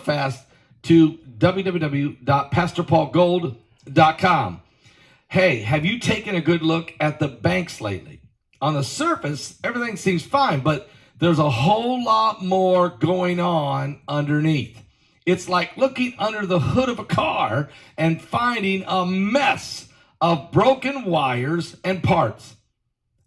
fast to www.pastorpaulgold.com. Hey, have you taken a good look at the banks lately? On the surface, everything seems fine, but there's a whole lot more going on underneath. It's like looking under the hood of a car and finding a mess of broken wires and parts.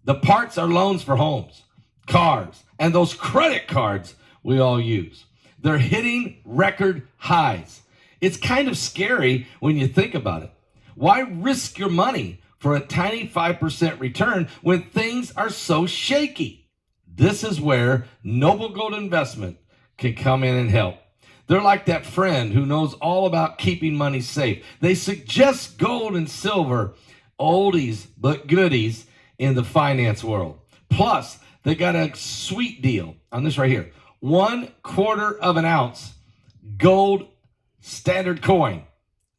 The parts are loans for homes, cars, and those credit cards we all use. They're hitting record highs. It's kind of scary when you think about it. Why risk your money for a tiny 5% return when things are so shaky? This is where Noble Gold Investment can come in and help. They're like that friend who knows all about keeping money safe. They suggest gold and silver, oldies but goodies in the finance world. Plus, they got a sweet deal on this right here. 1/4 of an ounce gold standard coin.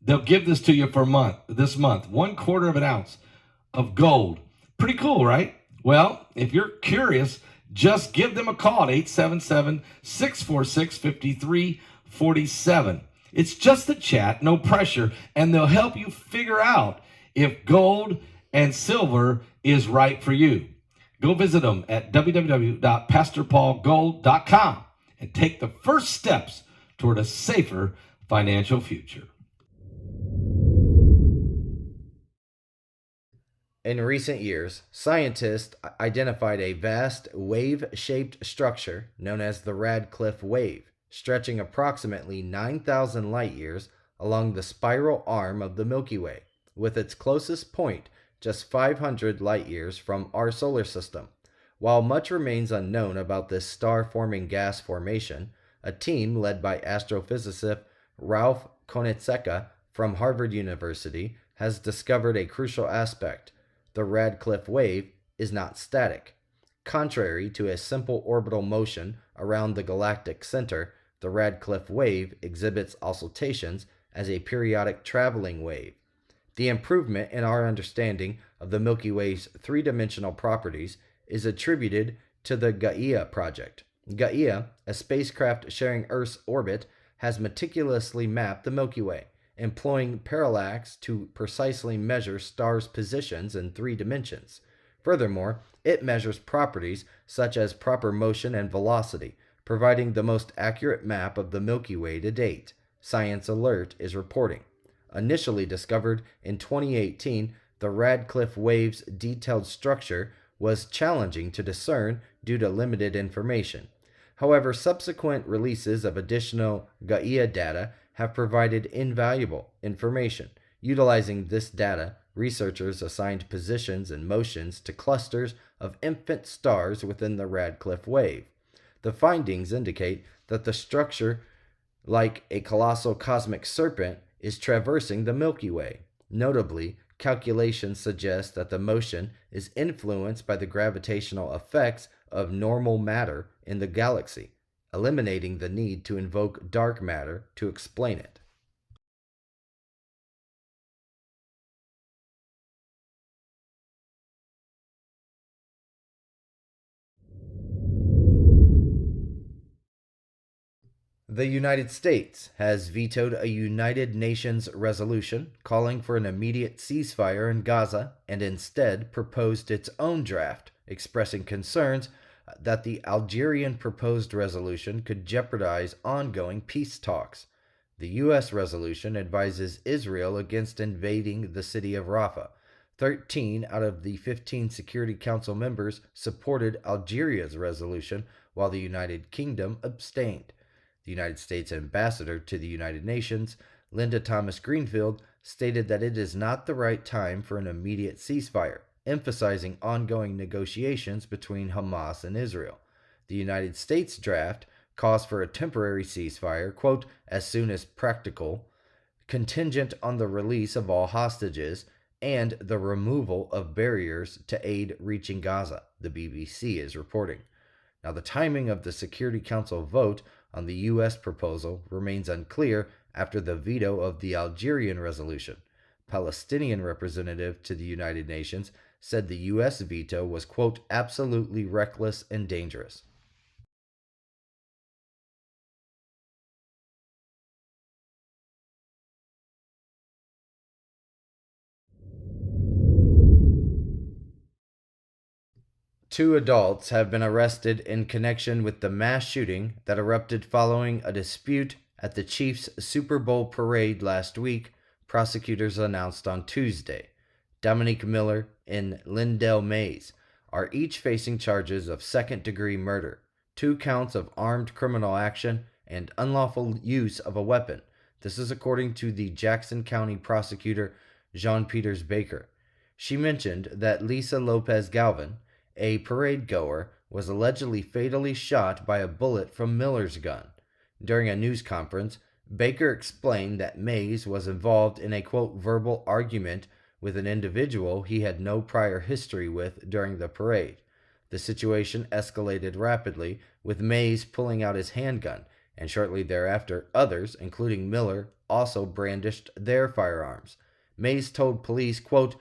They'll give this to you for this month. 1/4 of an ounce of gold. Pretty cool, right? Well, if you're curious, just give them a call at 877-646-5347. It's just a chat, no pressure, and they'll help you figure out if gold and silver is right for you. Go visit them at www.pastorpaulgold.com and take the first steps toward a safer financial future. In recent years, scientists identified a vast wave-shaped structure known as the Radcliffe Wave, stretching approximately 9,000 light-years along the spiral arm of the Milky Way, with its closest point just 500 light-years from our solar system. While much remains unknown about this star-forming gas formation, a team led by astrophysicist Ralph Konietzka from Harvard University has discovered a crucial aspect. The Radcliffe Wave is not static. Contrary to a simple orbital motion around the galactic center, the Radcliffe Wave exhibits oscillations as a periodic traveling wave. The improvement in our understanding of the Milky Way's three-dimensional properties is attributed to the Gaia project. Gaia, a spacecraft sharing Earth's orbit, has meticulously mapped the Milky Way, employing parallax to precisely measure stars' positions in 3 dimensions. Furthermore, it measures properties such as proper motion and velocity, providing the most accurate map of the Milky Way to date, Science Alert is reporting. Initially discovered in 2018, the Radcliffe Wave's detailed structure was challenging to discern due to limited information. However, subsequent releases of additional Gaia data have provided invaluable information. Utilizing this data, researchers assigned positions and motions to clusters of infant stars within the Radcliffe Wave. The findings indicate that the structure, like a colossal cosmic serpent, is traversing the Milky Way. Notably, calculations suggest that the motion is influenced by the gravitational effects of normal matter in the galaxy, eliminating the need to invoke dark matter to explain it. The United States has vetoed a United Nations resolution calling for an immediate ceasefire in Gaza and instead proposed its own draft, expressing concerns that the Algerian proposed resolution could jeopardize ongoing peace talks. The U.S. resolution advises Israel against invading the city of Rafah. 13 out of the 15 Security Council members supported Algeria's resolution, while the United Kingdom abstained. The United States ambassador to the United Nations, Linda Thomas-Greenfield, stated that it is not the right time for an immediate ceasefire, emphasizing ongoing negotiations between Hamas and Israel. The United States draft calls for a temporary ceasefire, quote, as soon as practical, contingent on the release of all hostages and the removal of barriers to aid reaching Gaza, the BBC is reporting. Now, the timing of the Security Council vote on the U.S. proposal remains unclear after the veto of the Algerian resolution. Palestinian representative to the United Nations said the U.S. veto was, quote, absolutely reckless and dangerous. 2 adults have been arrested in connection with the mass shooting that erupted following a dispute at the Chiefs' Super Bowl parade last week, prosecutors announced on Tuesday. Dominique Miller and Lindell Mays are each facing charges of second-degree murder, 2 counts of armed criminal action, and unlawful use of a weapon. This is according to the Jackson County prosecutor, Jean Peters Baker. She mentioned that Lisa Lopez Galvin, a parade goer, was allegedly fatally shot by a bullet from Miller's gun. During a news conference, Baker explained that Mays was involved in a, quote, verbal argument with an individual he had no prior history with during the parade. The situation escalated rapidly, with Mays pulling out his handgun, and shortly thereafter, others, including Miller, also brandished their firearms. Mays told police, quote,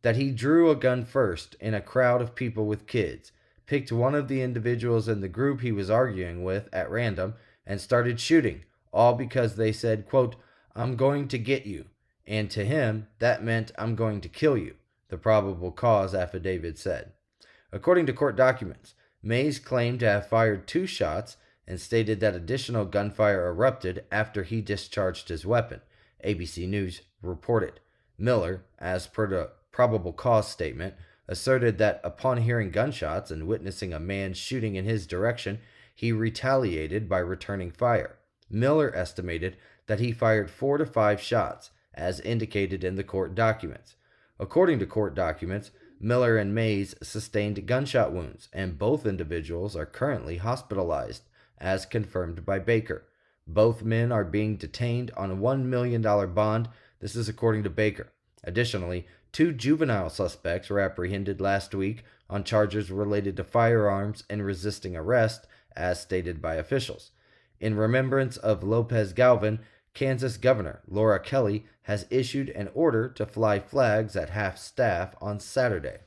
that he drew a gun first in a crowd of people with kids, picked one of the individuals in the group he was arguing with at random, and started shooting, all because they said, quote, "I'm going to get you," and to him, that meant "I'm going to kill you," the probable cause affidavit said. According to court documents, Mays claimed to have fired 2 shots and stated that additional gunfire erupted after he discharged his weapon, ABC News reported. Miller, as per the probable cause statement, asserted that upon hearing gunshots and witnessing a man shooting in his direction, he retaliated by returning fire. Miller estimated that he fired 4 to 5 shots, as indicated in the court documents. According to court documents, Miller and Mays sustained gunshot wounds, and both individuals are currently hospitalized, as confirmed by Baker. Both men are being detained on a $1 million bond. This is according to Baker. Additionally, 2 juvenile suspects were apprehended last week on charges related to firearms and resisting arrest, as stated by officials. In remembrance of Lopez Galvin, Kansas Governor Laura Kelly has issued an order to fly flags at half-staff on Saturday.